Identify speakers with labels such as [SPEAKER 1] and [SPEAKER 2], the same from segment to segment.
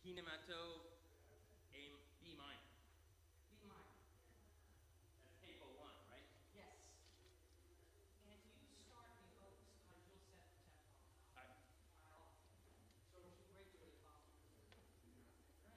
[SPEAKER 1] Kinematov, B minor.
[SPEAKER 2] B minor.
[SPEAKER 1] That's tempo 1, right?
[SPEAKER 2] Yes. And you start the oaks, you'll set the tempo.
[SPEAKER 1] All right.
[SPEAKER 2] So we should regularly follow. Nice.
[SPEAKER 1] I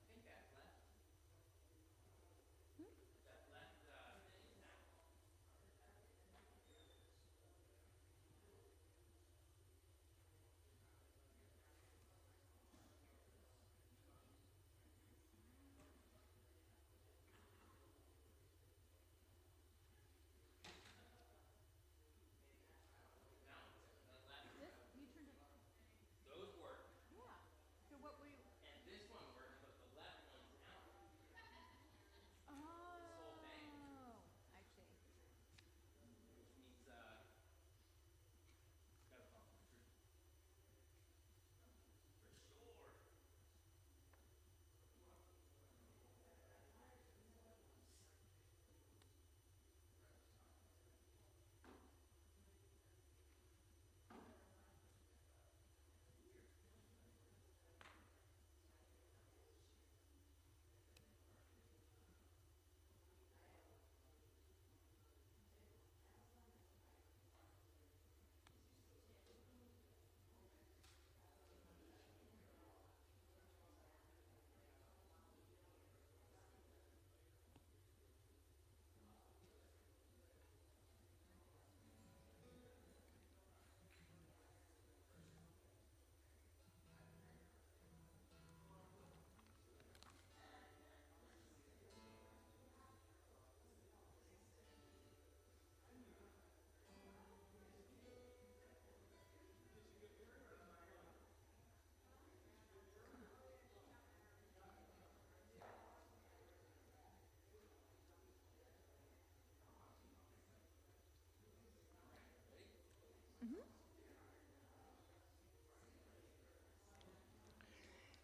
[SPEAKER 1] think that's left. That left sound. Now, the left.
[SPEAKER 3] This? You turned it on.
[SPEAKER 1] Those work.
[SPEAKER 3] Yeah. So what were you?
[SPEAKER 1] And this one works, but the left one's out.
[SPEAKER 3] Oh.
[SPEAKER 1] This whole thing.
[SPEAKER 3] I see.
[SPEAKER 1] Which means, gotta follow through. For sure.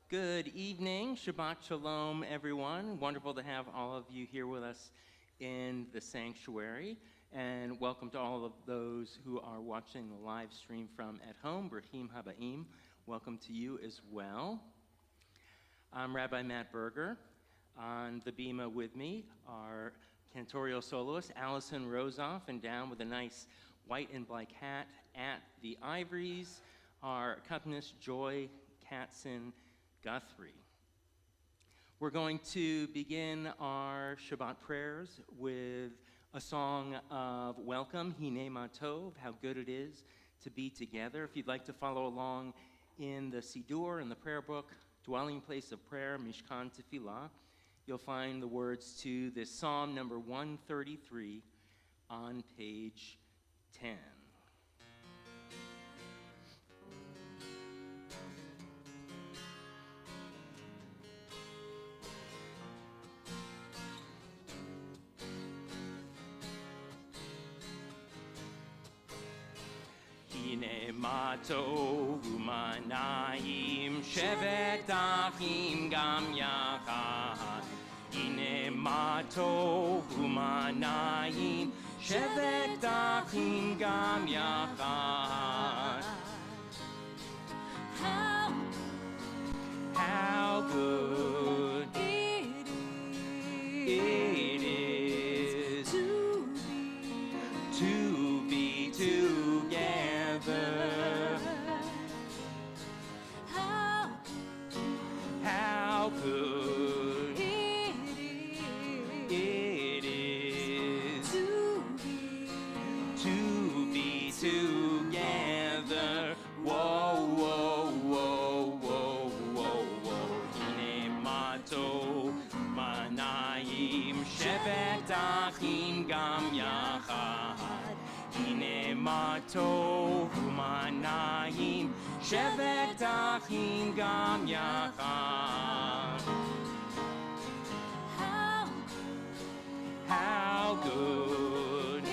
[SPEAKER 1] Good evening, Shabbat Shalom, everyone. Wonderful to have all of you here with us in the sanctuary. And welcome to all of those who are watching the live stream from at home. Brahim Habaim, welcome to you as well. I'm Rabbi Matt Berger. On the bima with me are cantorial soloist Allison Rosoff, and down with a nice white and black hat at the Ivories, our accompanist Joy Katzen Guthrie. We're going to begin our Shabbat prayers with a song of welcome, Hine Ma Tov, how good it is to be together. If you'd like to follow along in the Siddur, in the prayer book, Dwelling Place of Prayer, Mishkan Tefillah, you'll find the words to this Psalm number 133 on page 10. Hine ma tov u'manayim shevet achim gam yachad. Hine ma tov u'manayim shevet achim gam yachad. How good it is to be together. How good it is to be together. Whoa, whoa, whoa, whoa, whoa, whoa. Hine ma tov u'manayim shevet achim gam yachad. Hine ma tov u'manayim shevet achim gam yachad. How good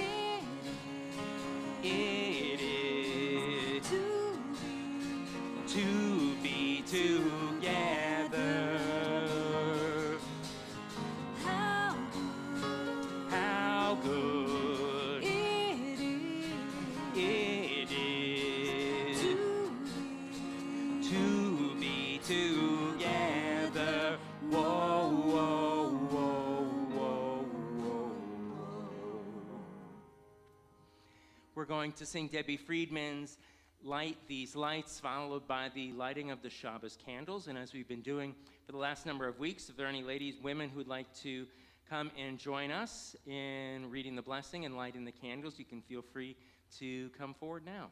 [SPEAKER 1] it is to be together. How good it is to be together. Whoa, whoa, whoa, whoa, whoa. We're going to sing Debbie Friedman's Light These Lights, followed by the lighting of the Shabbos candles. And as we've been doing for the last number of weeks, if there are any ladies, women who'd like to come and join us in reading the blessing and lighting the candles, you can feel free to come forward now.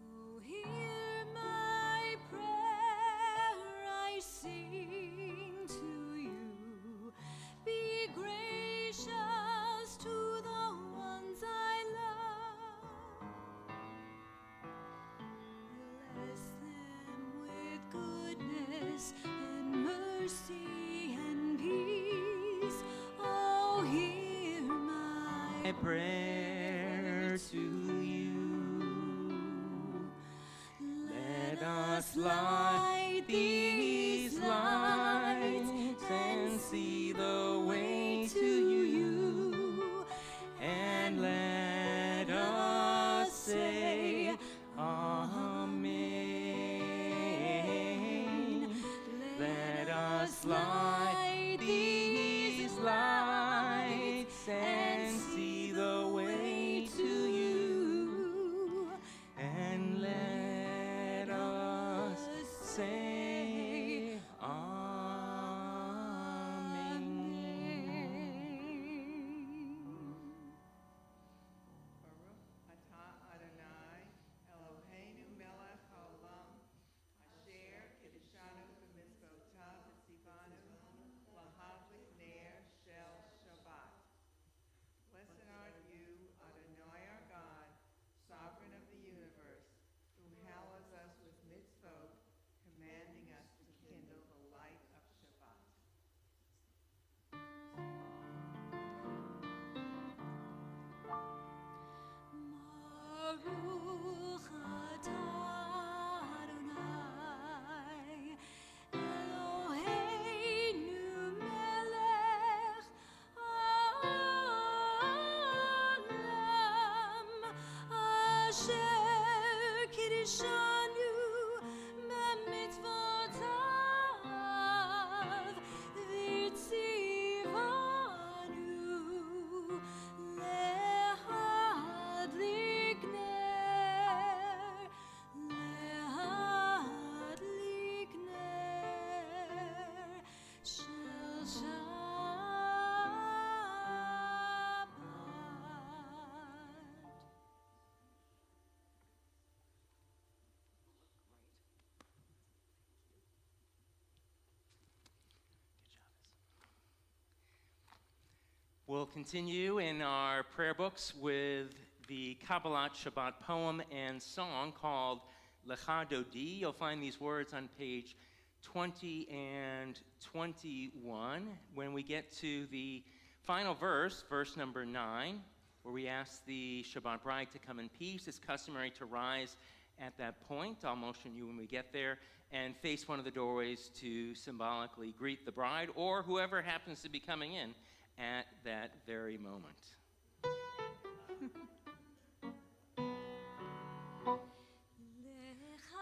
[SPEAKER 3] Oh, hear my prayer I sing to you. Be gracious to the ones I love. Bless them with goodness and mercy and peace. Oh, hear my
[SPEAKER 1] Prayer to you. Let us light these lights and see the way to you, and let us say Amen. Let us light these lights and see the way to you, and let us say Amen.
[SPEAKER 2] Baruch atah Adonai, Eloheinu melech haolam, asher kiddushanu b'mitzvotav v'tzivanu lahadlik ner shel Shabbat. Blessed art you, Adonai our God, sovereign of the universe, who hallows us with mitzvot, commanding us to kindle the light of Shabbat.
[SPEAKER 3] Baruch atah Adonai, Eloheinu melech haolam, asher kiddushanu b'mitzvotav v'tzivanu lehadlik ner shel Shabbat.
[SPEAKER 1] We'll continue in our prayer books with the Kabbalat Shabbat poem and song called Lecha Dodi. You'll find these words on page 20 and 21. When we get to the final verse, verse number 9, where we ask the Shabbat bride to come in peace, it's customary to rise at that point. I'll motion you when we get there, and face one of the doorways to symbolically greet the bride or whoever happens to be coming in at that very moment.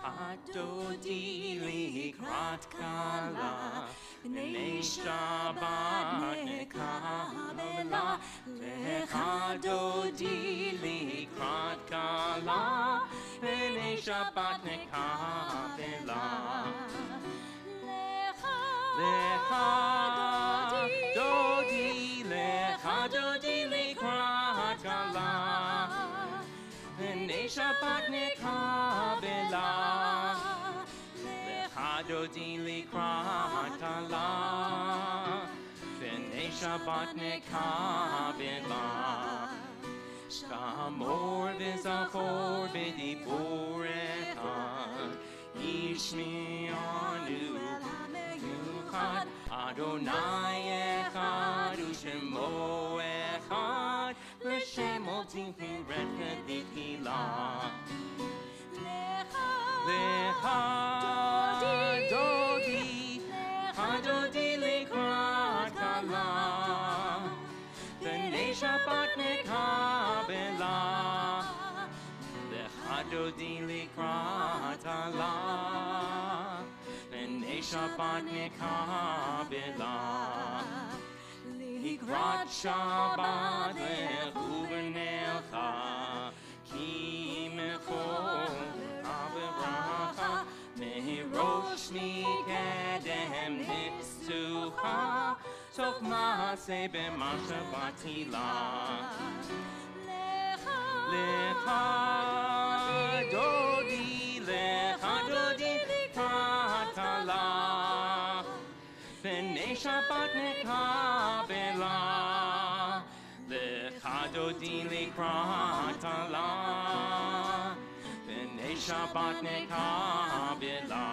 [SPEAKER 1] Adodi likrat kala, b'nei Shabbat nekabela. Lecha dodi likrat kala, b'nei Shabbat nekabela. Lecha dodi likrat kala, b'nei Shabbat nekabela. Dodi likrat kala, b'nei Shabbat nekabela. Shamor v'zachor b'dibur echad, yishmi'anu yuchad. Adonai echad u'shemo echad, l'shem oltiferet v'tefillah. Lecha Dodi likrat kala, b'nei Shabbat nekabela. Lecha Dodi likrat kala, b'nei Shabbat nekabela. Likrat Shabbat lechu b'neicha, ki mechol Mehirosh mikedem nitzucha, sof maaseh b'mashavatila. Lecha dodi likrat kala, b'nei Shabbat nekabela. Lecha dodi likrat kala, b'nei Shabbat nekabela.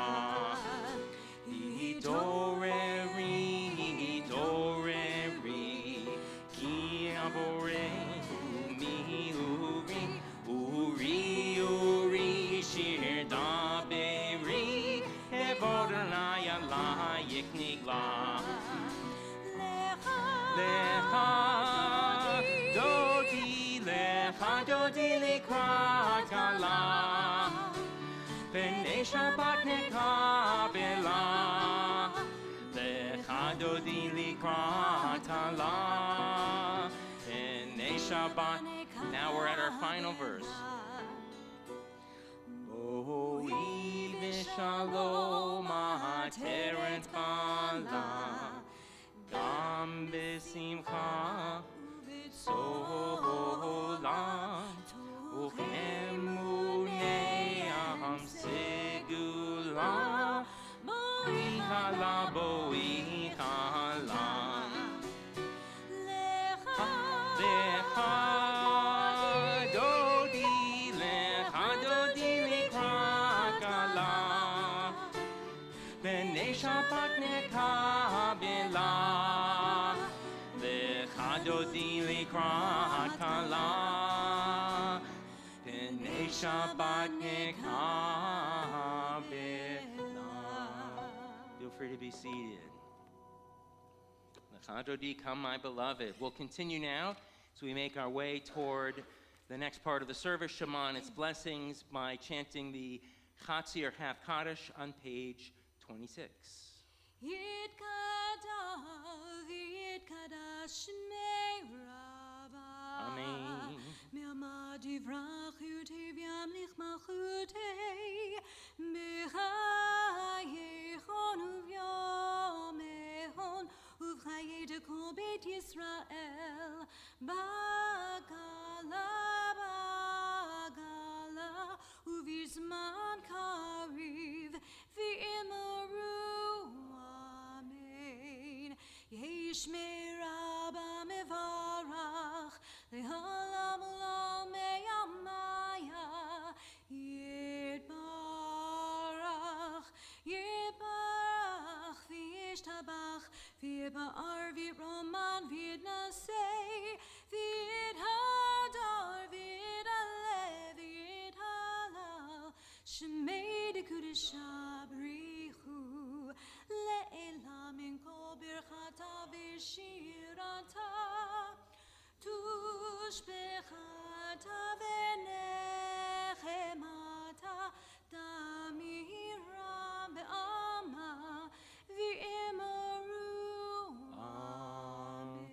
[SPEAKER 1] Hidoreri, ki aborehu mi uri, shir daberi, evod Adonai alayik nigla. Lecha dodi likrat kala, b'nei Shabbat nekabela. Lecha dodi likrat kala, b'nei Shabbat. Now we're at our final verse. Boi v'shalom ha'teret kala, gam b'simcha solam, u'chemunei am segula, boi chala. Lecha dodi likrat kala, b'nei Shabbat nekabela. Lecha dodi likrat kala, b'nei Shabbat nekabela. Feel free to be seated. Lecha dodi, come my beloved. We'll continue now as we make our way toward the next part of the service, Shema and its blessings, by chanting the Chatzi or half Kaddish on page 26. Amen.
[SPEAKER 3] ובחיי כל בית ישראל בגלה ובזמן קריב ואמרו אמן. יהי שמי רבה מברך לעולם עולם מימיה יתברך. yishtabach, v'yed ba'ar, v'yed roman, v'yed naseh, v'yed hadar, v'yed aleh, v'yed halal, shemei dekudesha b'richu, le'elam min kol birchata v'shirata, tushbechata v'nechemata, damira be'ama v'immaru. Amen.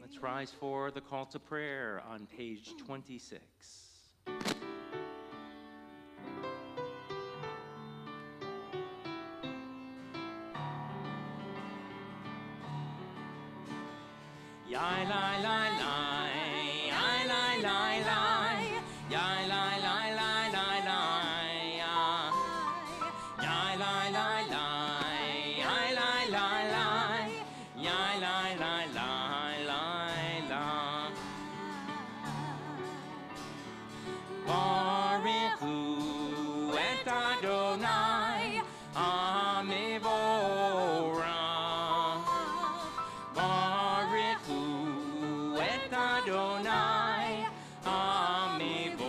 [SPEAKER 1] Let's rise for the call to prayer on page 26. Yai lai lai lai, yai lai lai lai, yai lai lai lai lai lai, yai lai lai lai, yai lai lai lai, yai lai lai lai lai lai. Baruch Hu et Adonai, Amivorah. Baruch Hu et Adonai, Amivorah.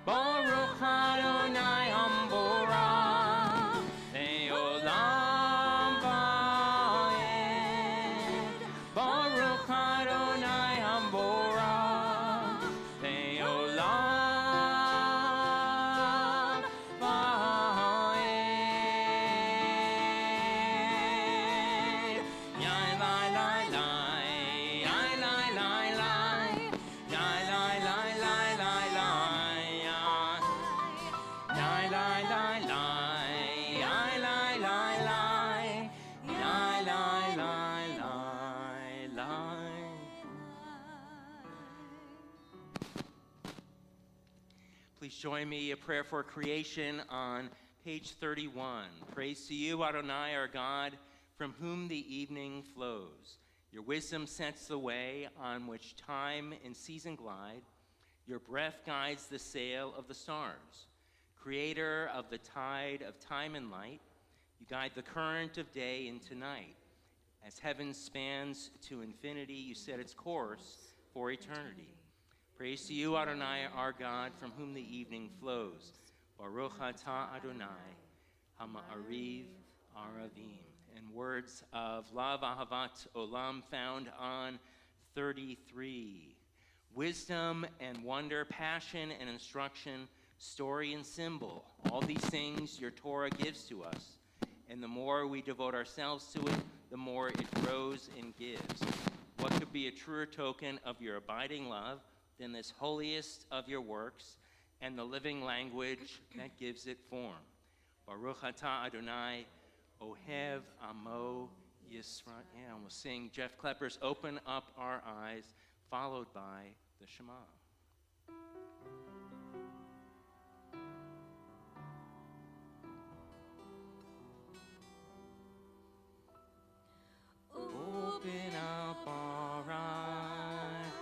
[SPEAKER 1] Baruch Adonai Amborah, Leolam Vaed. Baruch Adonai Amborah, Leolam Vaed. Yai lai lai lai, yai lai lai lai, yai lai lai lai lai lai, yai lai lai lai, yai lai lai lai, yai lai lai lai lai. Please join me in a prayer for creation on page 31. Praise to you, Adonai, our God, from whom the evening flows. Your wisdom sets the way on which time and season glide. Your breath guides the sail of the stars. Creator of the tide of time and light, you guide the current of day into night. As heaven spans to infinity, you set its course for eternity. Praise to you, Adonai, our God, from whom the evening flows. Baruch atah Adonai, Hama'ariv Aravim. And words of love, Ahavat Olam, found on 33. Wisdom and wonder, passion and instruction, story and symbol. All these things your Torah gives to us. And the more we devote ourselves to it, the more it grows and gives. What could be a truer token of your abiding love than this holiest of your works and the living language that gives it form? Baruch atah Adonai, Ohev Amo Yisrael. And we'll sing Jeff Klepper's Open Up Our Eyes, followed by the Shema. Open up our eyes,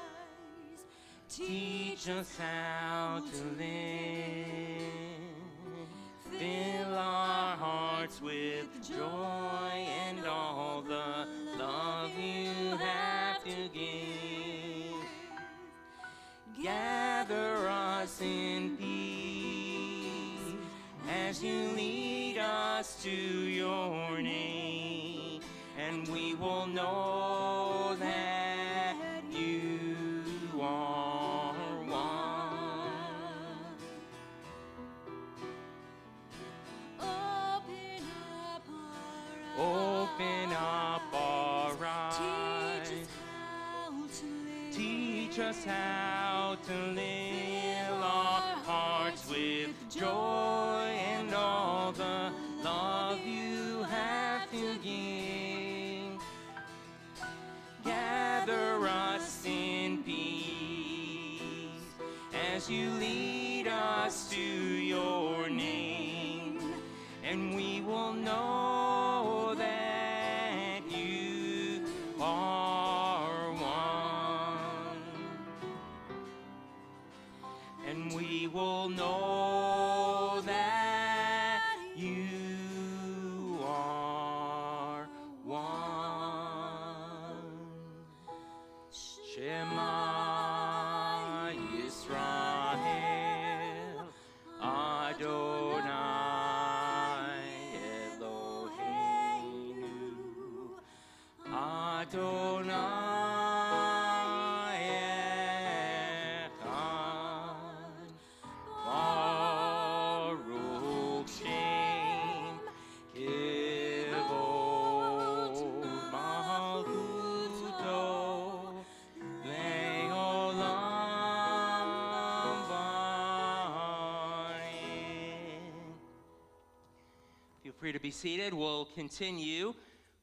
[SPEAKER 1] teach us how to live, fill our hearts with joy and all the love you have to give. Gather us in peace as you lead us to your name, and we will know that you are one. Open up our eyes. Teach us how to live our hearts with joy and all the love you have to give. Gather us in peace as you lead us to your name, and we will know that you are one. And we will know that you Adonai Echad. Baruch Shem Kivod Malchuto Le'olam Vayim. Feel free to be seated. We'll continue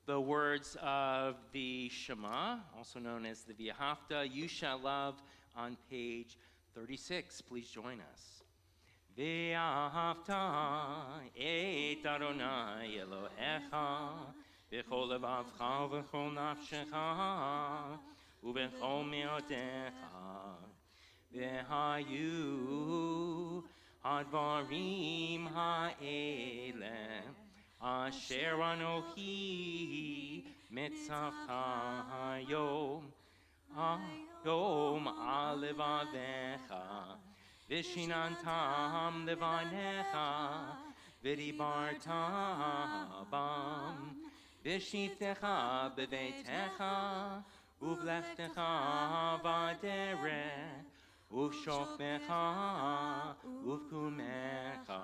[SPEAKER 1] the words of the Shema, also known as the V'ahavta, You Shall Love, on page 36. Please join us. V'ahavta et Adonai Elohecha v'chol levavcha v'chol nafshecha u'v'chol me'otecha v'hayu hadvarim ha'eleh Asher Anochi Mitzavcha Hayom Hayom Al Levavecha Vishinantam Levanecha V'dibarta Bam V'shivtecha B'veitecha Uvlechtecha V'derech Uv'shofmecha Uv'kumecha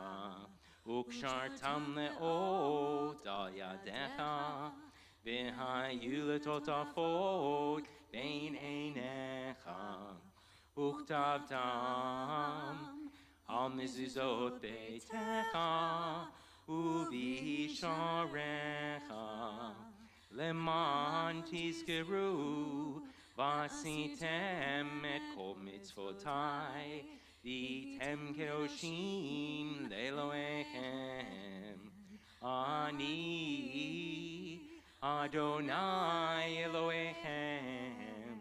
[SPEAKER 1] Ukshartam le'ot al yadecha v'hayu letotafot bein einecha uktavtam al mezuzot beitecha u'visharecha leman tizkeru v'asitem et kol mitzvotai V'tem kedoshim le'Elohechem Ani Adonai Elohechem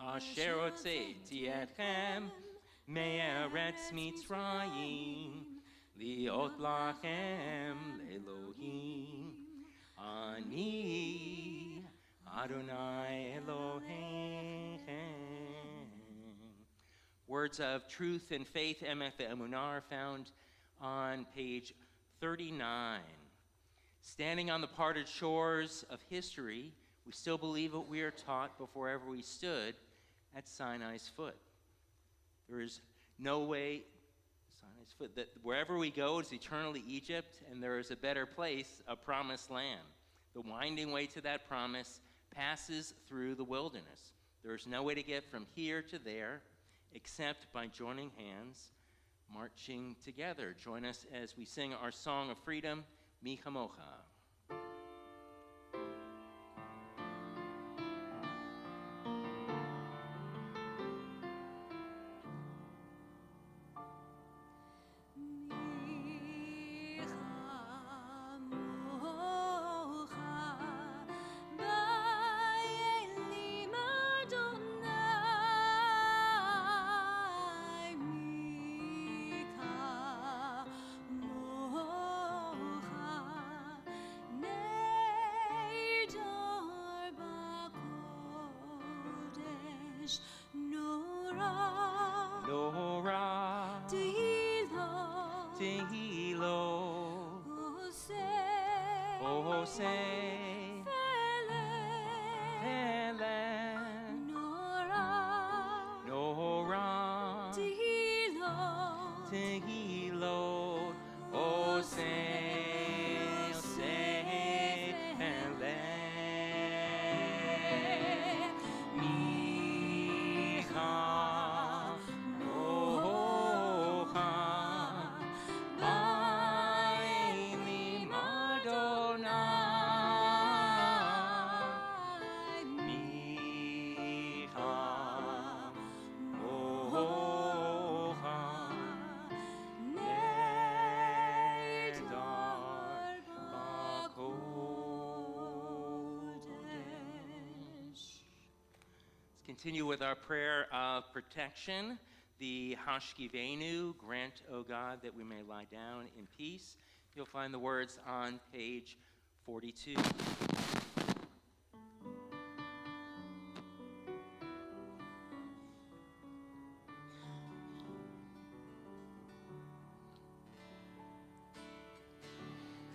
[SPEAKER 1] Asher hotzeti etchem me'eretz Mitzrayim liot lachem le'Elohim Ani Adonai Elohechem. Words of truth and faith, emet ve'emunah, are found on page 39. Standing on the parted shores of history, we still believe what we are taught before ever we stood at Sinai's foot. There is no way, Sinai's foot, that wherever we go is eternally Egypt, and there is a better place, a promised land. The winding way to that promise passes through the wilderness. There is no way to get from here to there except by joining hands, marching together. Join us as we sing our song of freedom, Mi Chamocha. Continue with our prayer of protection, the Hashkivenu, grant, O God, that we may lie down in peace. You'll find the words on page 42.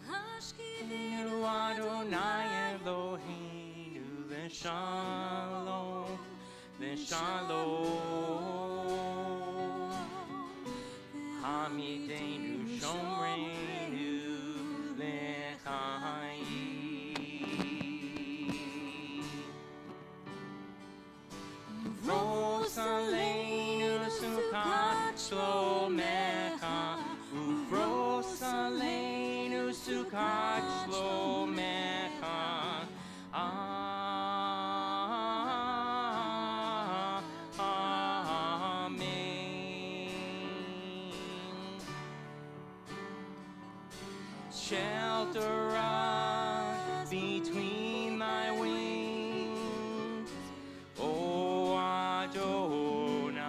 [SPEAKER 1] Hashkivenu Adonai Eloheinu v'shalom, v'shalom. Hamidenu shomrenu l'chaim. Ufros aleinu sukat shlomecha, ufros aleinu sukat shlomecha. Shelter us between thy wings, O Adonai.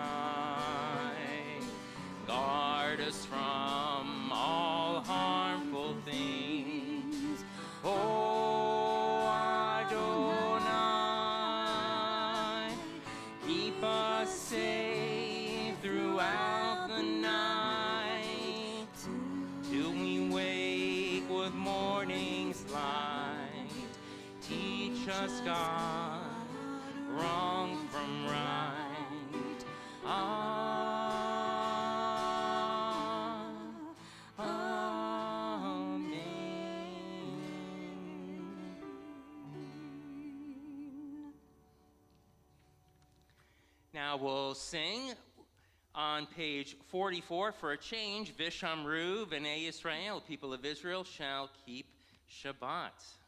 [SPEAKER 1] Guard us from all harmful things, O Adonai. Keep us safe throughout the night, till we wake with morning's light. Teach us, God, wrong from right. Now we'll sing on page 44 for a change. Vishamru v'nei Yisrael, people of Israel shall keep Shabbat.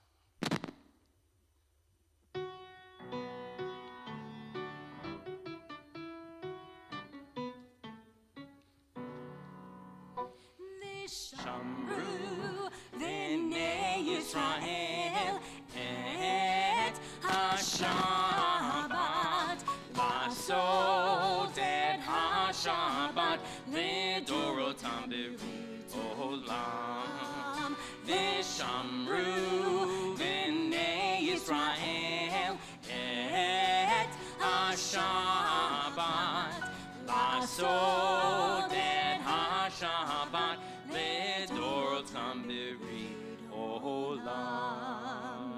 [SPEAKER 1] Vishamru v'nei Yisrael et HaShabbat, Lasot et HaShabbat Lidorotam Berit Olam. Vishamru v'nei Yisrael et HaShabbat, Lasot et HaShabbat Lidorotam Berit Olam.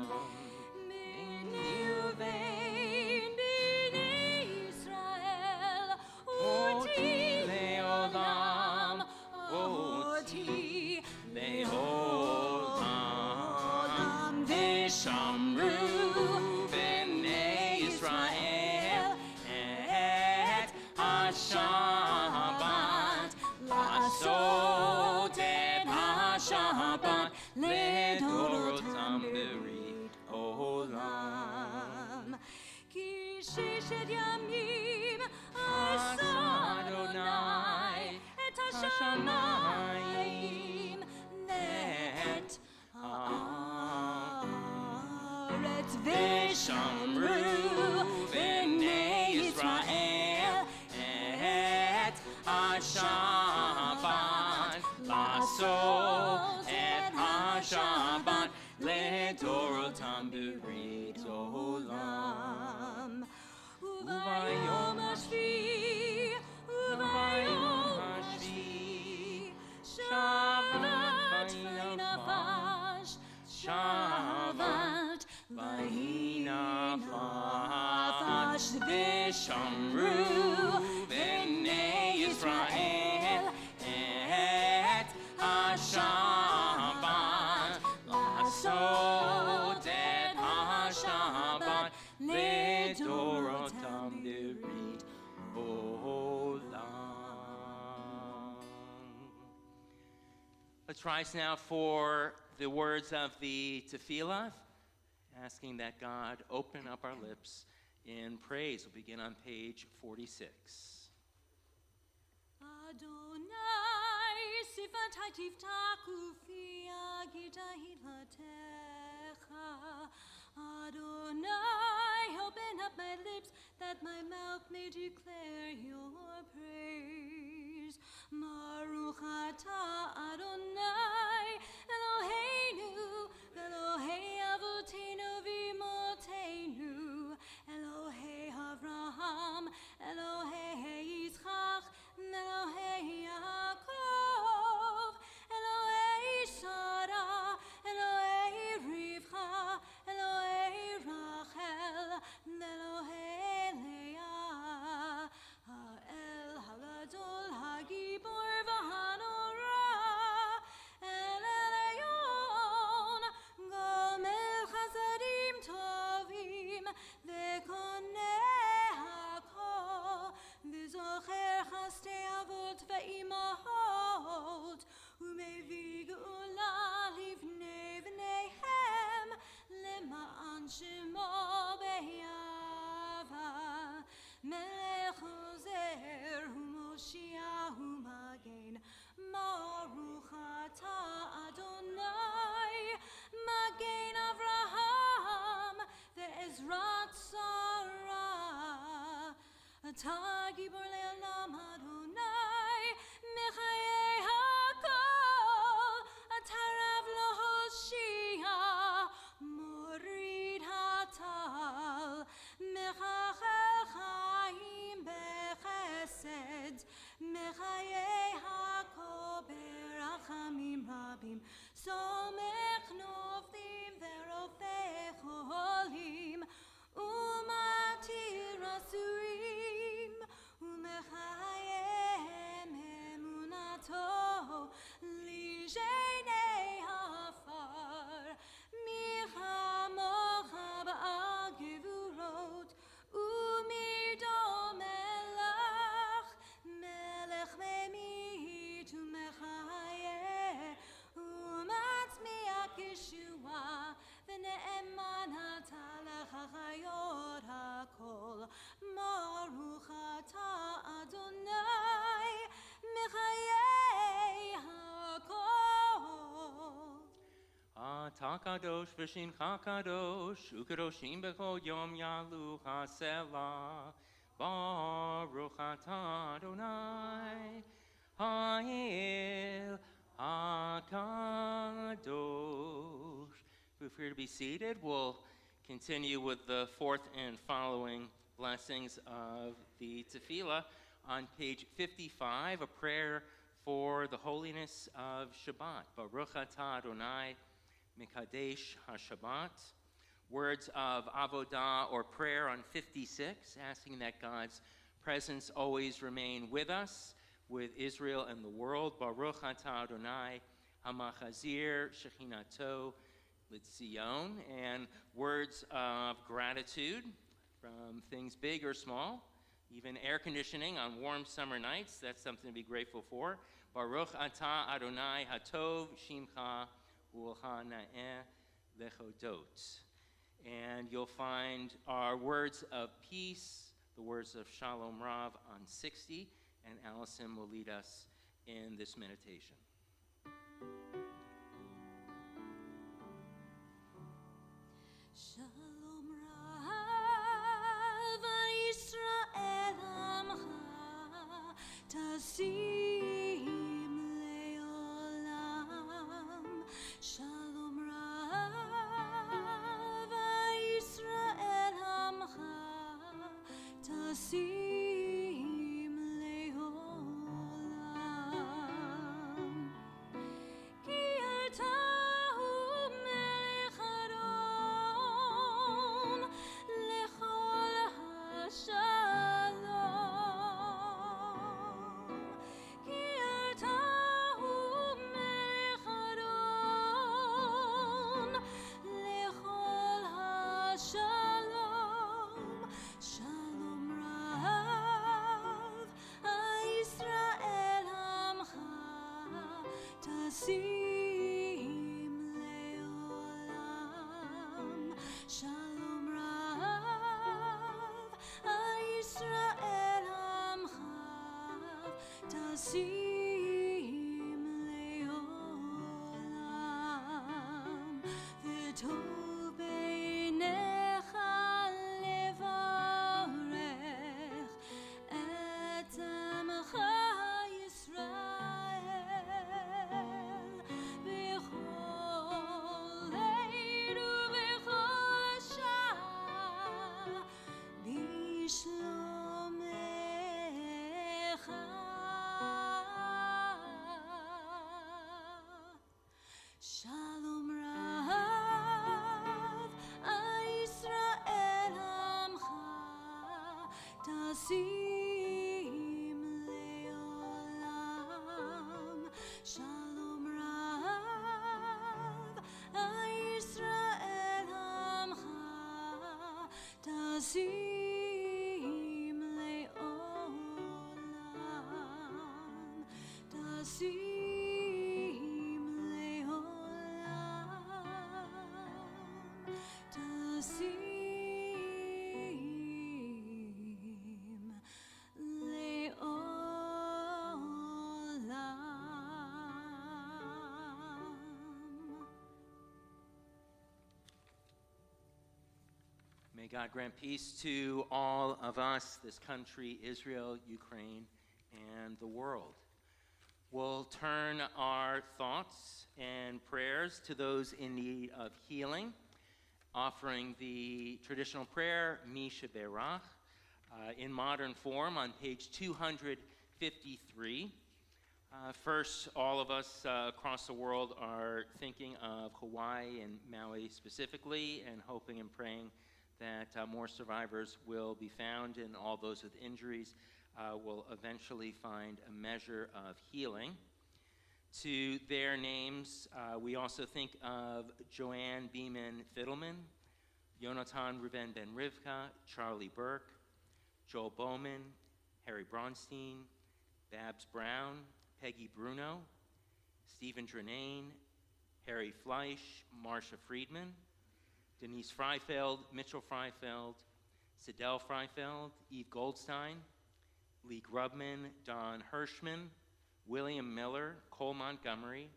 [SPEAKER 1] Vishamru v'nei Yisrael et HaShabbat, Lasot et HaShabbat Lidorotam Berit Olam.
[SPEAKER 3] Ki sheshet yamim
[SPEAKER 1] Asa Adonai
[SPEAKER 3] et hashamayim net haaretz.
[SPEAKER 1] Vishamru v'nei Yisrael et HaShabbat, Lasot et HaShabbat Lidorotam Berit Olam.
[SPEAKER 3] Uvayom hashvi, uvayom hashvi, Shabbat v'nafesh, Shabbat v'nafesh.
[SPEAKER 1] Vishamru v'nei Yisrael et HaShabbat, Lasot et HaShabbat Lidorotam Berit Olam. Let's rise now for the words of the tefillah, asking that God open up our lips in praise. We'll begin on page 46.
[SPEAKER 3] Adonai, sifatai tiftachu fi agitahilatecha. Adonai, open up my lips that my mouth may declare your praise. Baruch atah Adonai, Eloheinu, Elohei Avotenu v'Imotenu, Elohei Avraham, Elohei Yitzchak, Elohei Yaakov, Elohei Sarah, Elohei Rivka, Elohei Rachel, Baruch atah Adonai Mechayei HaKol.
[SPEAKER 1] Atah kadosh v'shimcha kadosh, u'kadoshim b'chol yom yalu ha'selah. Baruch atah Adonai, ha'el ha'kadosh. Feel free to be seated. We'll continue with the fourth and following blessings of the tefillah on page 55, a prayer for the holiness of Shabbat. Baruch atah Adonai Mekadesh HaShabbat. Words of avodah or prayer on 56, asking that God's presence always remain with us, with Israel and the world. Baruch atah Adonai Hamachazir Shechinato L'Tzion. And words of gratitude from things big or small, even air conditioning on warm summer nights. That's something to be grateful for. Baruch atah Adonai Hatov Shimcha U'Hana'eh Lechodot. And you'll find our words of peace, the words of Shalom Rav on 60, and Allison will lead us in this meditation.
[SPEAKER 3] Shalom Rav Yisrael Amcha Tasim Leolam. Shalom Rav Yisrael Amcha Tasim Leolam. Ki atahu melech Adon lechol hashalom. Ki atahu melech Adon lechol hashalom. Shalom Rav Yisrael Amcha Tasim Leolam. Shalom Rav Yisrael Amcha Tasim Leolam. V'tov beinecha levarech et amcha Yisrael b'chol leil u'b'chol shah b'shlomecha. Shalom Rav Yisrael Amcha Tasim Leolam. Shalom Rav Yisrael Amcha Tasim Leolam. Tasim Leolam. Tasim Leolam.
[SPEAKER 1] May God grant peace to all of us, this country, Israel, Ukraine, and the world. We'll turn our thoughts and prayers to those in need of healing, offering the traditional prayer, Mi Sheberach, in modern form on page 253. First, all of us across the world are thinking of Hawaii and Maui specifically, and hoping and praying that more survivors will be found, and all those with injuries will eventually find a measure of healing. To their names, we also think of Joanne Beeman Fiddleman, Yonatan Ruben Ben Rivka, Charlie Burke, Joel Bowman, Harry Bronstein, Babs Brown, Peggy Bruno, Stephen Drenane, Harry Fleisch, Marcia Friedman, Denise Freifeld, Mitchell Freifeld, Sidel Freifeld, Eve Goldstein, Lee Grubman, Don Hirschman, William Miller, Cole Montgomery,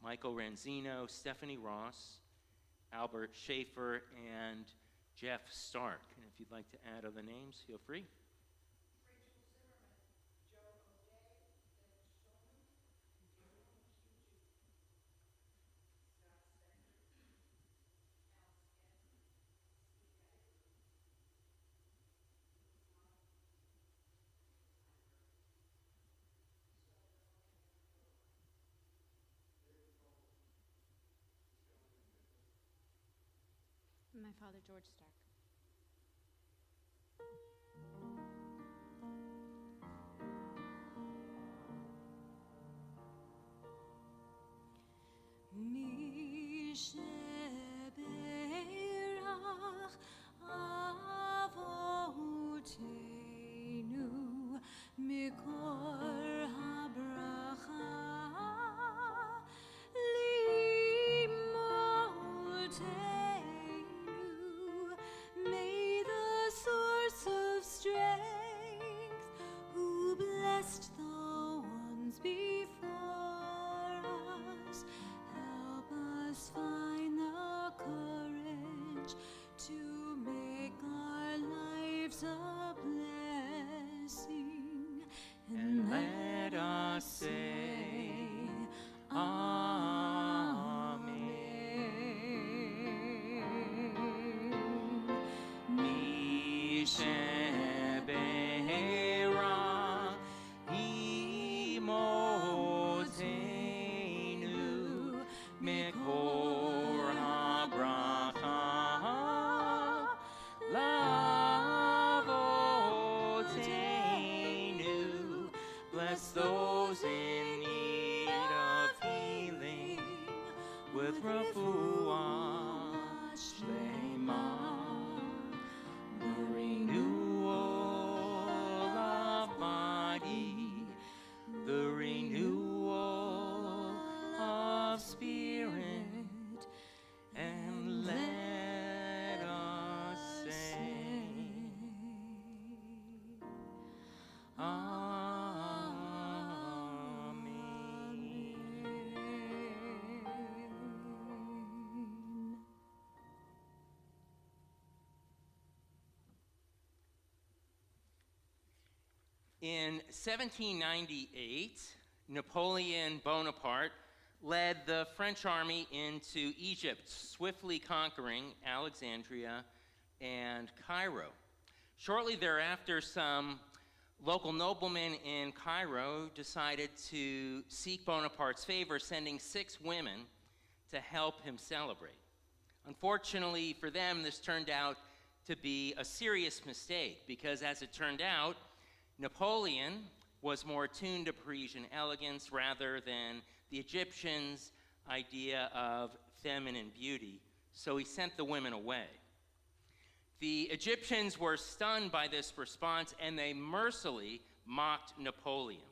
[SPEAKER 1] Michael Ranzino, Stephanie Ross, Albert Schaefer, and Jeff Stark. And if you'd like to add other names, feel free.
[SPEAKER 3] My father, George Stark. Mi sheberach avoteinu mikor habracha limotenu. May the source of strength, who blessed the ones before us, help us find the courage to make our lives a blessing.
[SPEAKER 1] And let us say, Amen. Mi sheberach imotenu mikor habracha lavotenu. Bless those in need of healing with refuah shlema, the renewal of body, the renewal of spirit, and let us say,
[SPEAKER 3] Amen.
[SPEAKER 1] In 1798, Napoleon Bonaparte led the French army into Egypt, swiftly conquering Alexandria and Cairo. Shortly thereafter, some local noblemen in Cairo decided to seek Bonaparte's favor, sending 6 women to help him celebrate. Unfortunately for them, this turned out to be a serious mistake because, as it turned out, Napoleon was more attuned to Parisian elegance rather than the Egyptians' idea of feminine beauty, so he sent the women away. The Egyptians were stunned by this response, and they mercilessly mocked Napoleon.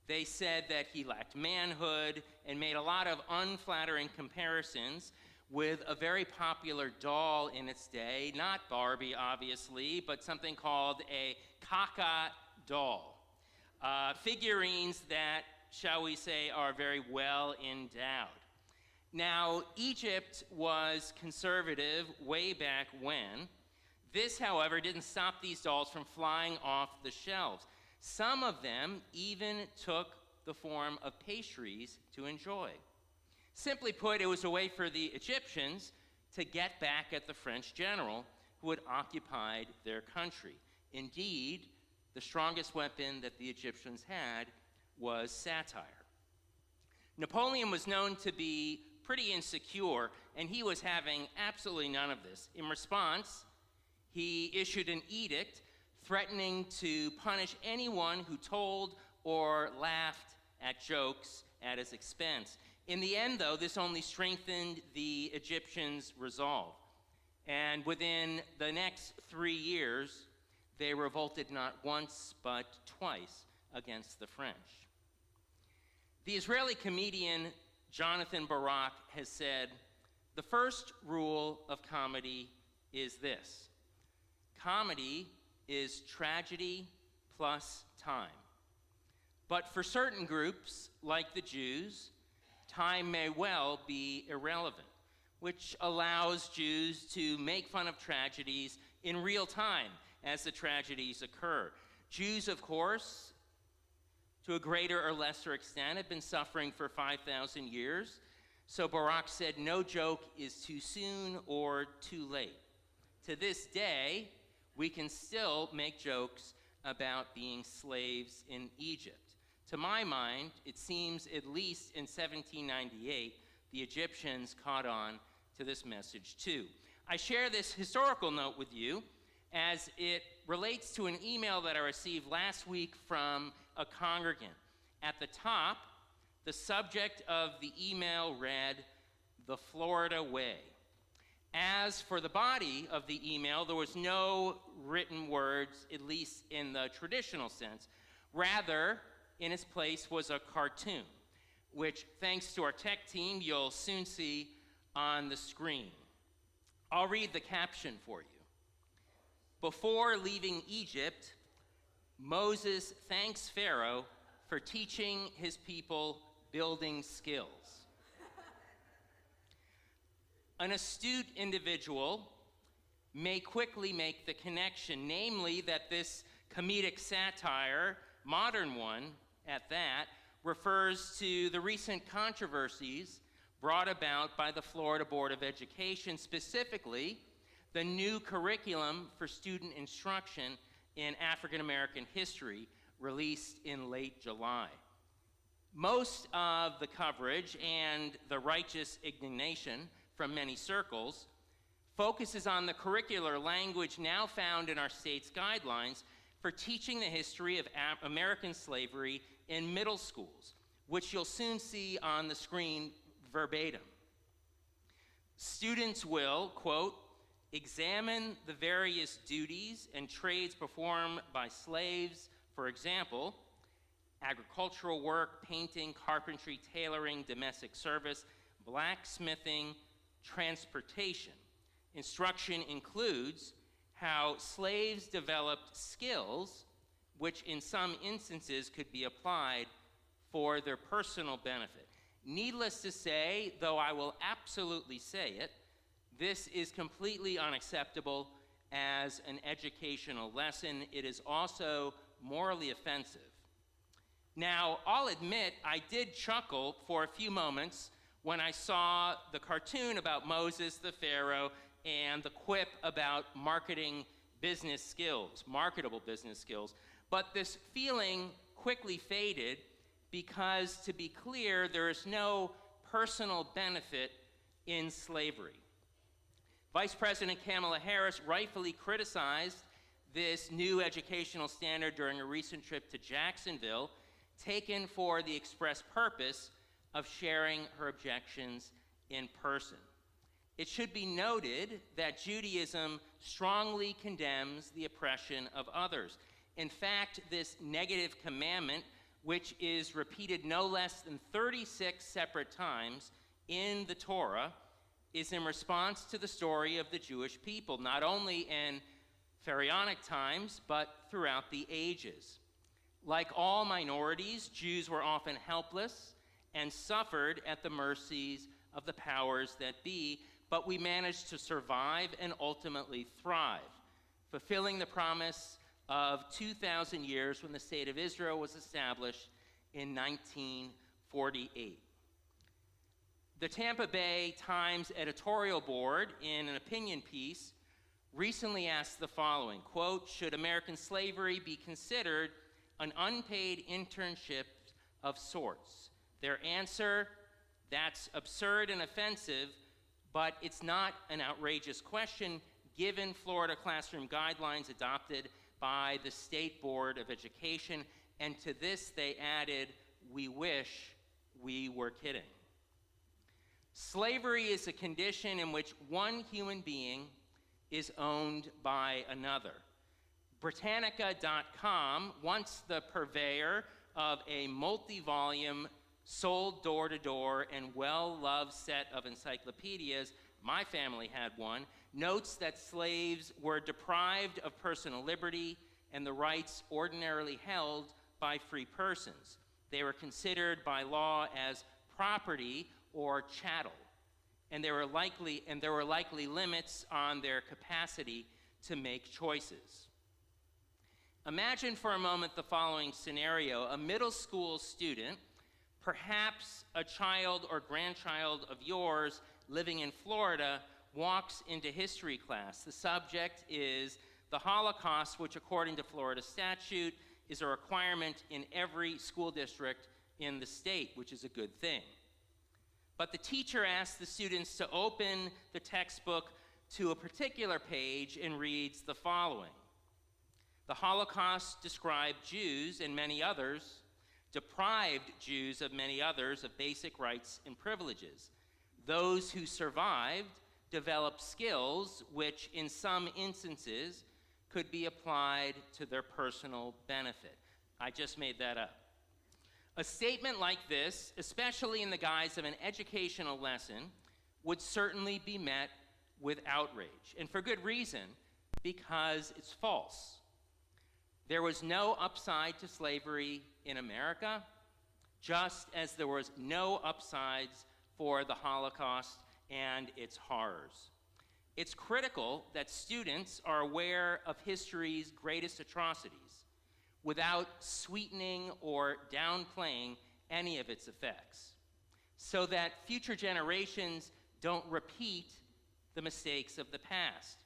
[SPEAKER 1] They said that he lacked manhood and made a lot of unflattering comparisons with a very popular doll in its day, not Barbie, obviously, but something called a caca doll. Figurines that, shall we say, are very well endowed. Now, Egypt was conservative way back when. This, however, didn't stop these dolls from flying off the shelves. Some of them even took the form of pastries to enjoy. Simply put, it was a way for the Egyptians to get back at the French general who had occupied their country. Indeed, the strongest weapon that the Egyptians had was satire. Napoleon was known to be pretty insecure, and he was having absolutely none of this. In response, he issued an edict threatening to punish anyone who told or laughed at jokes at his expense. In the end, though, this only strengthened the Egyptians' resolve. And within the next 3 years, they revolted not once but twice against the French. The Israeli comedian Jonathan Barak has said, "The first rule of comedy is this: Comedy is tragedy plus time. But for certain groups, like the Jews, time may well be irrelevant, which allows Jews to make fun of tragedies in real time as the tragedies occur. Jews, of course, to a greater or lesser extent, have been suffering for 5,000 years. So Barak said, no joke is too soon or too late. To this day, we can still make jokes about being slaves in Egypt. To my mind, it seems at least in 1798, the Egyptians caught on to this message too. I share this historical note with you as it relates to an email that I received last week from a congregant. At the top, the subject of the email read, "The Florida Way." As for the body of the email, there was no written words, at least in the traditional sense. Rather, in its place was a cartoon, which, thanks to our tech team, you'll soon see on the screen. I'll read the caption for you. Before leaving Egypt, Moses thanks Pharaoh for teaching his people building skills. An astute individual may quickly make the connection, namely that this comedic satire, modern one at that, refers to the recent controversies brought about by the Florida Board of Education, specifically the new curriculum for student instruction in African American history, released in late July. Most of the coverage and the righteous indignation from many circles focuses on the curricular language now found in our state's guidelines for teaching the history of American slavery in middle schools, which you'll soon see on the screen verbatim. Students will, quote, examine the various duties and trades performed by slaves, for example, agricultural work, painting, carpentry, tailoring, domestic service, blacksmithing, transportation. Instruction includes how slaves developed skills which in some instances could be applied for their personal benefit. Needless to say, though I will absolutely say it, this is completely unacceptable as an educational lesson. It is also morally offensive. Now, I'll admit I did chuckle for a few moments when I saw the cartoon about Moses the Pharaoh and the quip about marketable business skills. But this feeling quickly faded because, to be clear, there is no personal benefit in slavery. Vice President Kamala Harris rightfully criticized this new educational standard during a recent trip to Jacksonville, taken for the express purpose of sharing her objections in person. It should be noted that Judaism strongly condemns the oppression of others. In fact, this negative commandment, which is repeated no less than 36 separate times in the Torah, is in response to the story of the Jewish people, not only in pharaonic times, but throughout the ages. Like all minorities, Jews were often helpless and suffered at the mercies of the powers that be, but we managed to survive and ultimately thrive, fulfilling the promise of 2,000 years when the state of Israel was established in 1948. The Tampa Bay Times editorial board, in an opinion piece, recently asked the following, quote, should American slavery be considered an unpaid internship of sorts? Their answer, that's absurd and offensive, but it's not an outrageous question given Florida classroom guidelines adopted by the State Board of Education, and to this they added, we wish we were kidding. Slavery is a condition in which one human being is owned by another. Britannica.com, once the purveyor of a multi-volume, sold door-to-door and well-loved set of encyclopedias my family had one, notes that slaves were deprived of personal liberty and the rights ordinarily held by free persons. They were considered by law as property or chattel, and there were likely limits on their capacity to make choices. Imagine for a moment the following scenario. A middle school student, perhaps a child or grandchild of yours living in Florida, walks into history class. The subject is the Holocaust, which according to Florida statute is a requirement in every school district in the state, which is a good thing. But the teacher asks the students to open the textbook to a particular page and reads the following. The Holocaust described Jews and many others, deprived Jews of many others of basic rights and privileges. Those who survived developed skills which in some instances could be applied to their personal benefit. I just made that up. A statement like this, especially in the guise of an educational lesson, would certainly be met with outrage, and for good reason, because it's false. There was no upside to slavery in America, just as there was no upsides for the Holocaust and its horrors. It's critical that students are aware of history's greatest atrocities without sweetening or downplaying any of its effects, so that future generations don't repeat the mistakes of the past.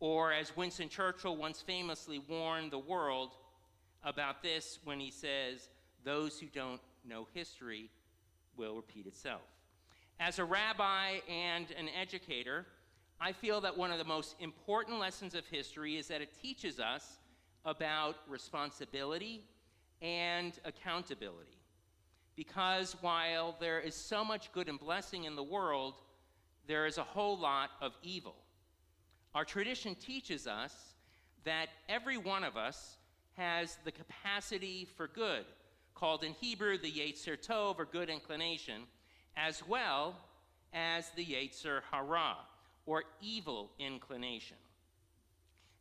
[SPEAKER 1] Or as Winston Churchill once famously warned the world about this when he says, "Those who don't know history will repeat itself." As a rabbi and an educator, I feel that one of the most important lessons of history is that it teaches us about responsibility and accountability. Because while there is so much good and blessing in the world, there is a whole lot of evil. Our tradition teaches us that every one of us has the capacity for good, called in Hebrew the Yetzer Tov, or good inclination, as well as the Yetzer Hara, or evil inclination.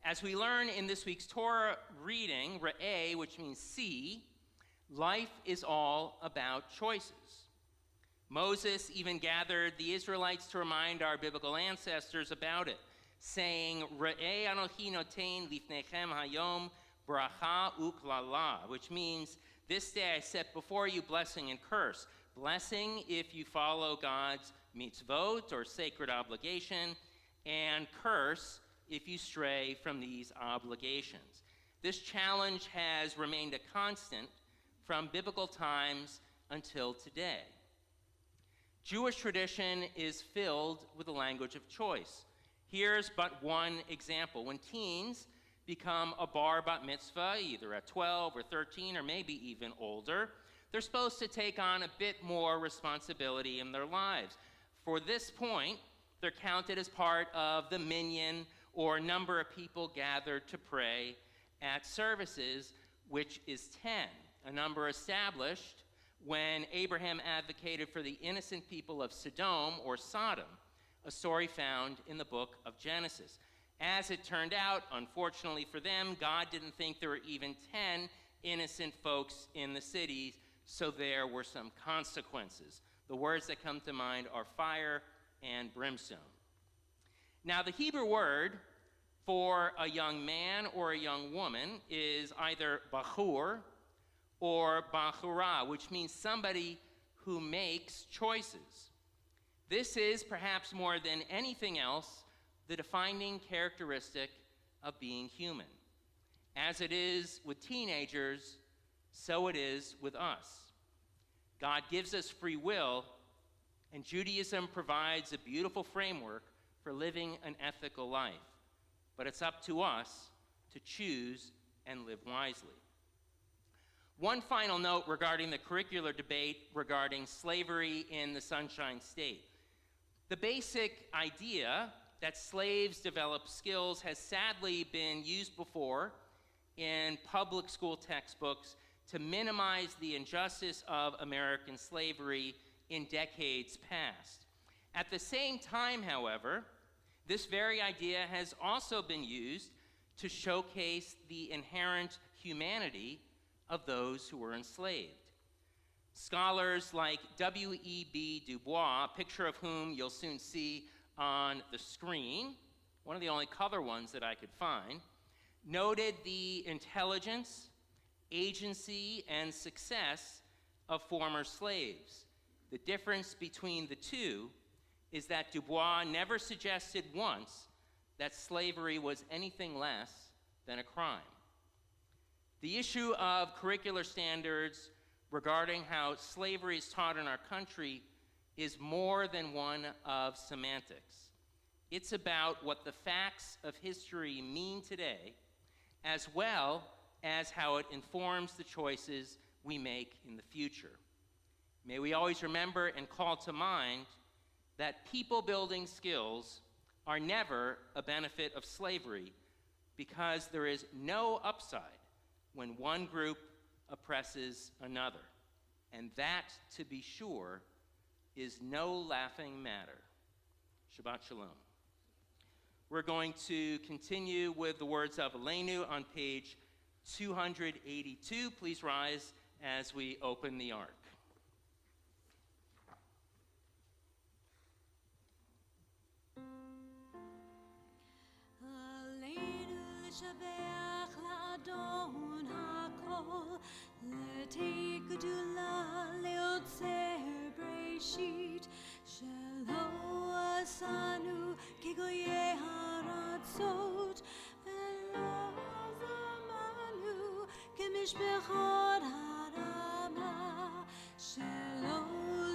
[SPEAKER 1] As we learn in this week's Torah reading, Re'eh, which means see, life is all about choices. Moses even gathered the Israelites to remind our biblical ancestors about it, saying, Re'eh Anochi notein lifnechem hayom bracha uklala, which means, this day I set before you blessing and curse. Blessing if you follow God's mitzvot, or sacred obligation, and curse if you stray from these obligations. This challenge has remained a constant from biblical times until today. Jewish tradition is filled with the language of choice. Here's but one example. When teens become a bar bat mitzvah, either at 12 or 13 or maybe even older, they're supposed to take on a bit more responsibility in their lives. For this point, they're counted as part of the minyan, or number of people gathered to pray at services, which is 10, a number established when Abraham advocated for the innocent people of Sodom, or Sodom, a story found in the book of Genesis. As it turned out, unfortunately for them, God didn't think there were even 10 innocent folks in the cities, so there were some consequences. The words that come to mind are fire and brimstone. Now, the Hebrew word for a young man or a young woman is either bachur or bachura, which means somebody who makes choices. This is, perhaps more than anything else, the defining characteristic of being human. As it is with teenagers, so it is with us. God gives us free will, and Judaism provides a beautiful framework for living an ethical life. But it's up to us to choose and live wisely. One final note regarding the curricular debate regarding slavery in the Sunshine State. The basic idea that slaves develop skills has sadly been used before in public school textbooks to minimize the injustice of American slavery in decades past. At the same time, however, this very idea has also been used to showcase the inherent humanity of those who were enslaved. Scholars like W.E.B. Du Bois, a picture of whom you'll soon see on the screen, one of the only color ones that I could find, noted the intelligence, agency, and success of former slaves. The difference between the two is that Du Bois never suggested once that slavery was anything less than a crime. The issue of curricular standards regarding how slavery is taught in our country is more than one of semantics. It's about what the facts of history mean today, as well as how it informs the choices we make in the future. May we always remember and call to mind that people-building skills are never a benefit of slavery, because there is no upside when one group oppresses another. And that, to be sure, is no laughing matter. Shabbat Shalom. We're going to continue with the words of Aleinu on page 282. Please rise as we open the ark.
[SPEAKER 3] לשבח לאדון הכל, לתגדולה ליוצר בראשית, שלא עשנו כגויי הארצות, ולא זמנו כמשפחות האדמה, שלא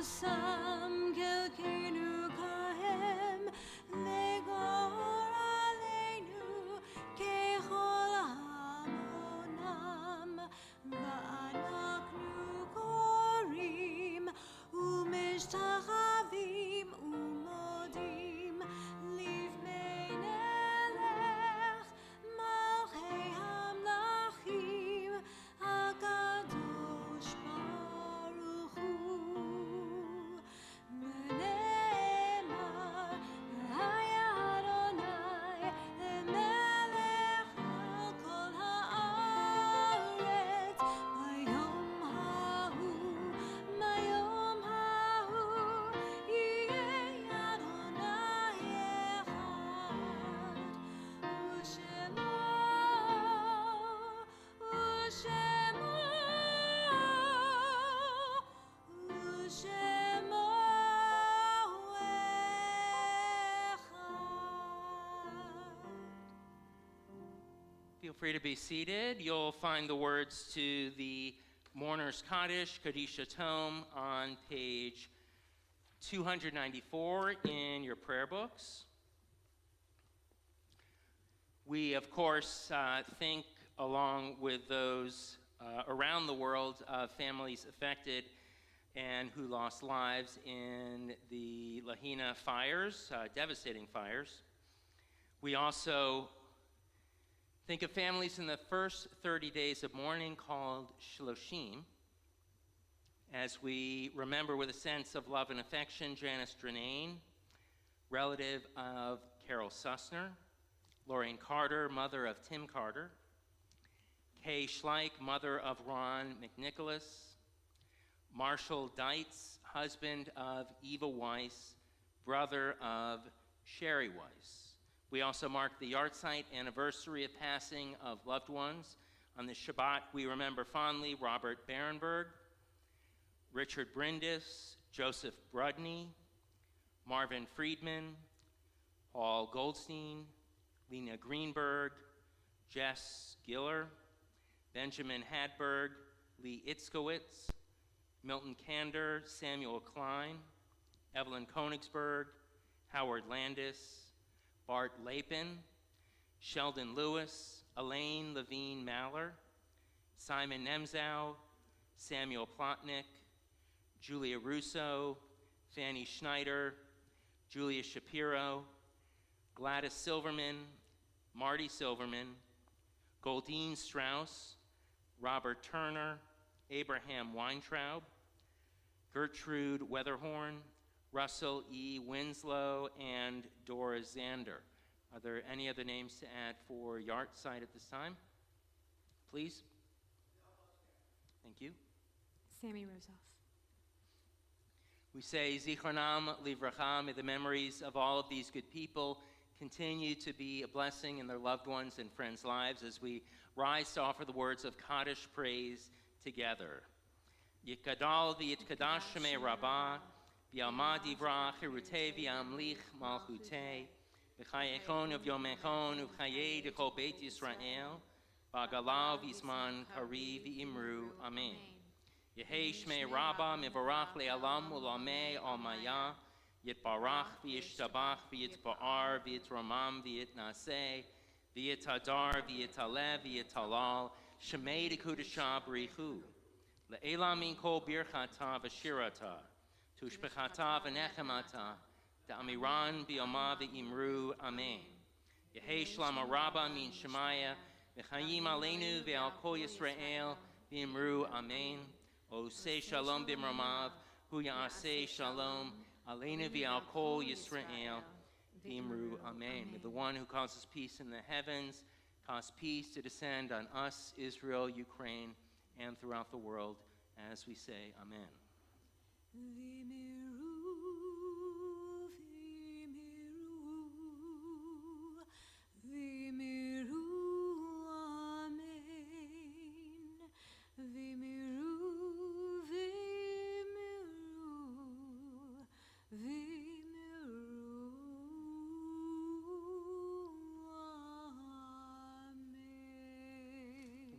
[SPEAKER 3] שם חלקנו כהם לגור עלינו ככל המונם, ואנחנו קוראים ומשתחווים ומודים לפני נלך מלכי המלכים הקדוש ברוך הוא. ונאמר היה אדוני למלך על כל הארץ ביום ההוא, ביום ההוא יהיה אדוני אחד, ושמו אחד.
[SPEAKER 1] Feel free to be seated. You'll find the words to the Mourner's Kaddish, Kadisha Tome, on page 294 in your prayer books. We, of course, think along with those around the world of families affected and who lost lives in the Lahaina fires, devastating fires. We also think of families in the first 30 days of mourning called Shloshim, as we remember with a sense of love and affection Janice Drenane, relative of Carol Sussner, Lorraine Carter, mother of Tim Carter, Kay Schleich, mother of Ron McNicholas, Marshall Deitz, husband of Eva Weiss, brother of Sherry Weiss. We also mark the yahrzeit anniversary of passing of loved ones. On this Shabbat, we remember fondly Robert Barenberg, Richard Brindis, Joseph Brudney, Marvin Friedman, Paul Goldstein, Lena Greenberg, Jess Giller, Benjamin Hadberg, Lee Itzkowitz, Milton Kander, Samuel Klein, Evelyn Konigsberg, Howard Landis, Bart Lapin, Sheldon Lewis, Elaine Levine Maller, Simon Nemzow, Samuel Plotnick, Julia Russo, Fanny Schneider, Julia Shapiro, Gladys Silverman, Marty Silverman, Goldine Strauss, Robert Turner, Abraham Weintraub, Gertrude Weatherhorn, Russell E. Winslow, and Dora Zander. Are there any other names to add for Yart site at this time? Please. Thank you.
[SPEAKER 3] Sammy Rosoff.
[SPEAKER 1] We say Zichronam Livracha, may the memories of all of these good people continue to be a blessing in their loved ones and friends' lives as we rise to offer the words of Kaddish praise together. Yikadal v'yitkadash shemei Rabbah, v'yalmad divrach hirutei v'yamlich malchutei, v'chayechon of yomechon uv'chayei dechol beit Yisrael, v'agalau v'isman kari v'imru. Amen. Yehei shmei Rabbah mivarach le'alam u'lamei almaya, yitbarach v'yishtabach v'yitba'ar v'yitramam v'yitnaseh, v'yitadar v'yitalev v'yitalal, shemei dekudashah b'richu. Le'elam min kol birchata v'shirata, tushbechata v'nechemata, da'amiran b'yoma v'imru. Amen. Yehei shlama Rabbah min Shemaya, v'chayim aleinu v'al kol Yisrael v'imru. Amen. Oseh shalom b'mramav, hu ya'aseh shalom, aleinu v'al kol Yisrael v'imru. Amen. May the one who causes peace in the heavens cause peace to descend on us, Israel, Ukraine, and throughout the world, as we say, Amen.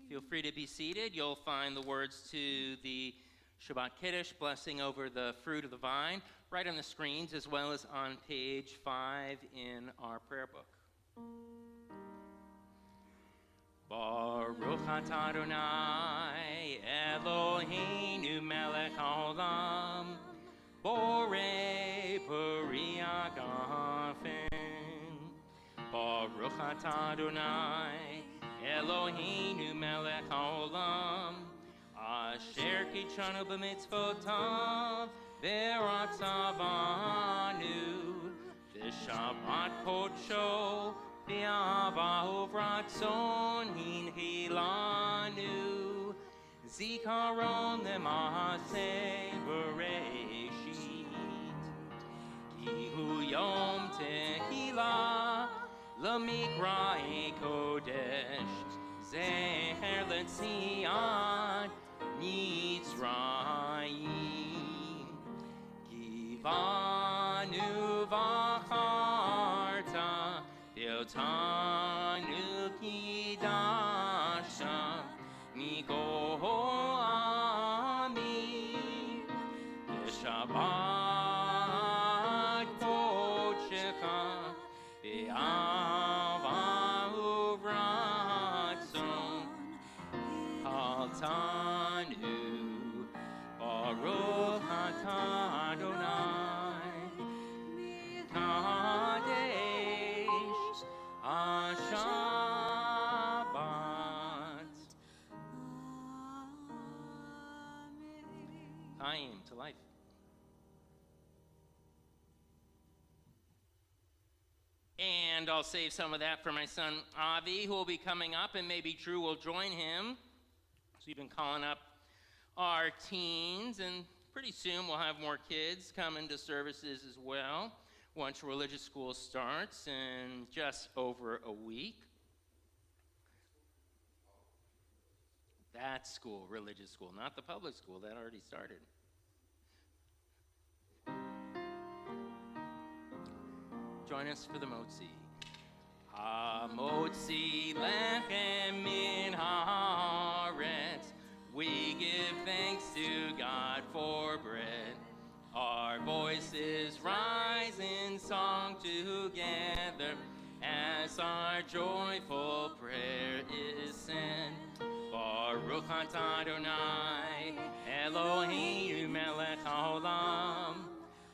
[SPEAKER 1] Feel free to be seated. You'll find the words to the Shabbat Kiddush, blessing over the fruit of the vine, right on the screens, as well as on page 5 in our prayer book. Baruch atah Adonai Eloheinu melech haolam, borei peri hagafen. Baruch atah Adonai Eloheinu melech haolam, asher kitshanu b'mitzvotav v'ratzavanu, v'shabbat kodsho v'ava uvratzon hinchilanu, zikaron lema'aseh bereshit, ki hu yom tehillah L'mikra kodesh, zeher l'tzion Mitzrayim, givanu v'acharta, v'otanu kidasha, mikol amim, v'shabbat kodshecha, Tanu, Baruch atah Adonai, Kadesh HaShabbat. Chaim, to life. And I'll save some of that for my son Avi, who will be coming up, and maybe Drew will join him. We've been calling up our teens, and pretty soon we'll have more kids come into services as well once religious school starts in just over a week. That school, religious school, not the public school. That already started. Join us for the Motzi. Ha-motzi lechem min haaretz. We give thanks to God for bread. Our voices rise in song together as our joyful prayer is sent. Baruch atah Adonai Eloheinu melech haolam,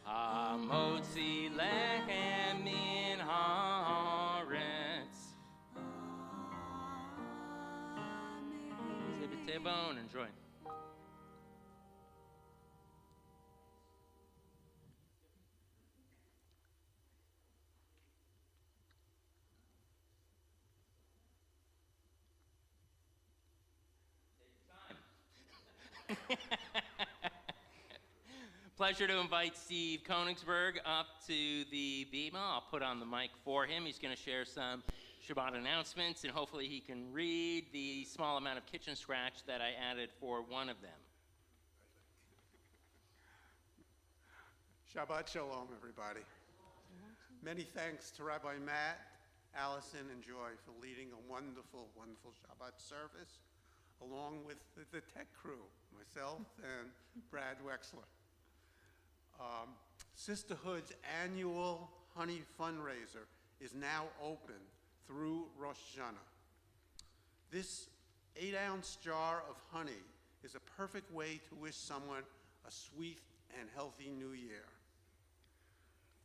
[SPEAKER 1] ha-motzi lechem min haaretz. Tebon, enjoy. Pleasure to invite Steve Koenigsberg up to the bema. I'll put on the mic for him. He's going to share some Shabbat announcements, and hopefully he can read the small amount of kitchen scratch that I added for one of them.
[SPEAKER 4] Shabbat Shalom, everybody. Many thanks to Rabbi Matt, Allison, and Joy for leading a wonderful, wonderful Shabbat service, along with the tech crew, myself and Brad Wexler. Sisterhood's annual honey fundraiser is now open through Rosh Hashanah. This 8-ounce jar of honey is a perfect way to wish someone a sweet and healthy new year.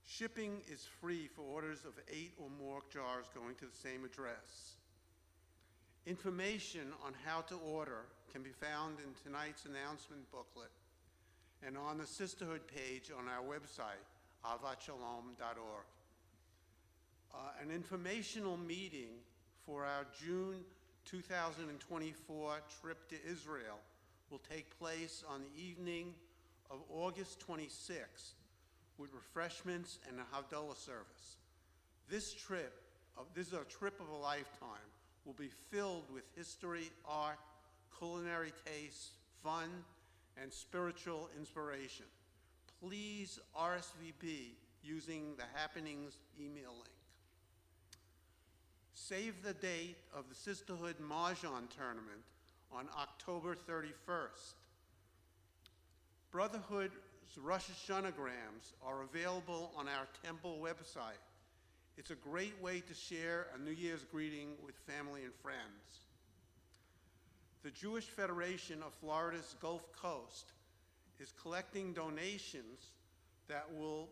[SPEAKER 4] Shipping is free for orders of 8 or more jars going to the same address. Information on how to order can be found in tonight's announcement booklet and on the Sisterhood page on our website, avatshalom.org. An informational meeting for our June 2024 trip to Israel will take place on the evening of August 26th with refreshments and a Havdalah service. This is a trip of a lifetime, will be filled with history, art, culinary tastes, fun, and spiritual inspiration. Please RSVP using the Happenings email link. Save the date of the Sisterhood Mahjong tournament on October 31st. Brotherhood's Rosh Hashanah-grams are available on our temple website. It's a great way to share a New Year's greeting with family and friends. The Jewish Federation of Florida's Gulf Coast is collecting donations that will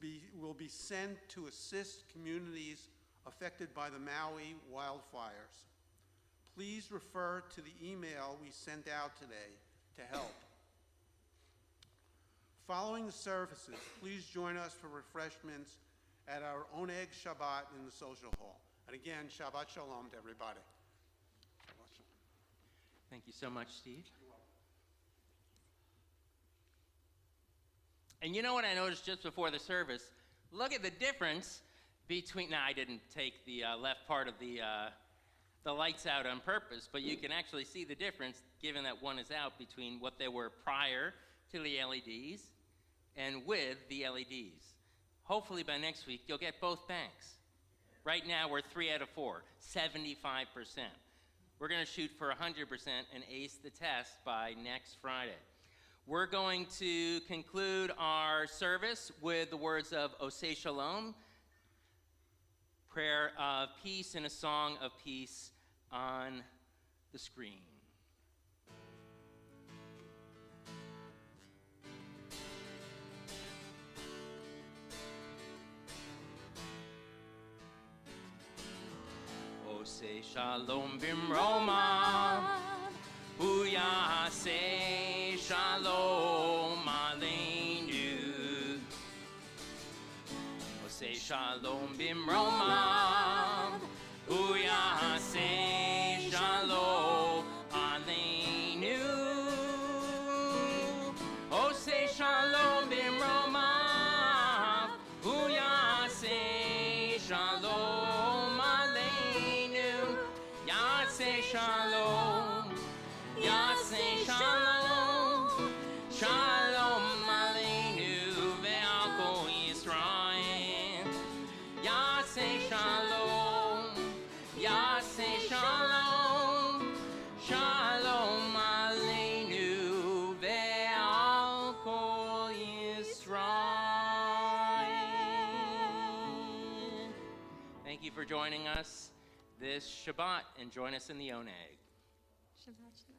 [SPEAKER 4] be sent to assist communities affected by the Maui wildfires. Please refer to the email we sent out today to help. Following the services, please join us for refreshments at our Oneg Shabbat in the social hall. And again, Shabbat Shalom to everybody. Shabbat Shalom.
[SPEAKER 1] Thank you so much, Steve. And you know what I noticed just before the service? Look at the difference between, now I didn't take the left part of the lights out on purpose, but you can actually see the difference, given that one is out, between what they were prior to the LEDs and with the LEDs. Hopefully by next week, you'll get both banks. Right now, we're 3 out of 4, 75%. We're going to shoot for 100% and ace the test by next Friday. We're going to conclude our service with the words of Oseh Shalom, prayer of peace and a song of peace on the screen. Oseh Shalom Bimroma, Uyaseh Shalom Aleinu. Oseh Shalom Bimroma, Uyaseh Shalom Aleinu. Oseh Shalom Bimroma, Uyaseh Shalom Aleinu. Yaseh Shalom, Yaseh Shalom, Shalom Aleinu ve'al kol Yisrael. Yaseh Shalom, Yaseh Shalom, Shalom Aleinu ve'al kol Yisrael. Thank you for joining us this Shabbat, and join us in the Oneg.
[SPEAKER 3] Shabbat shalom.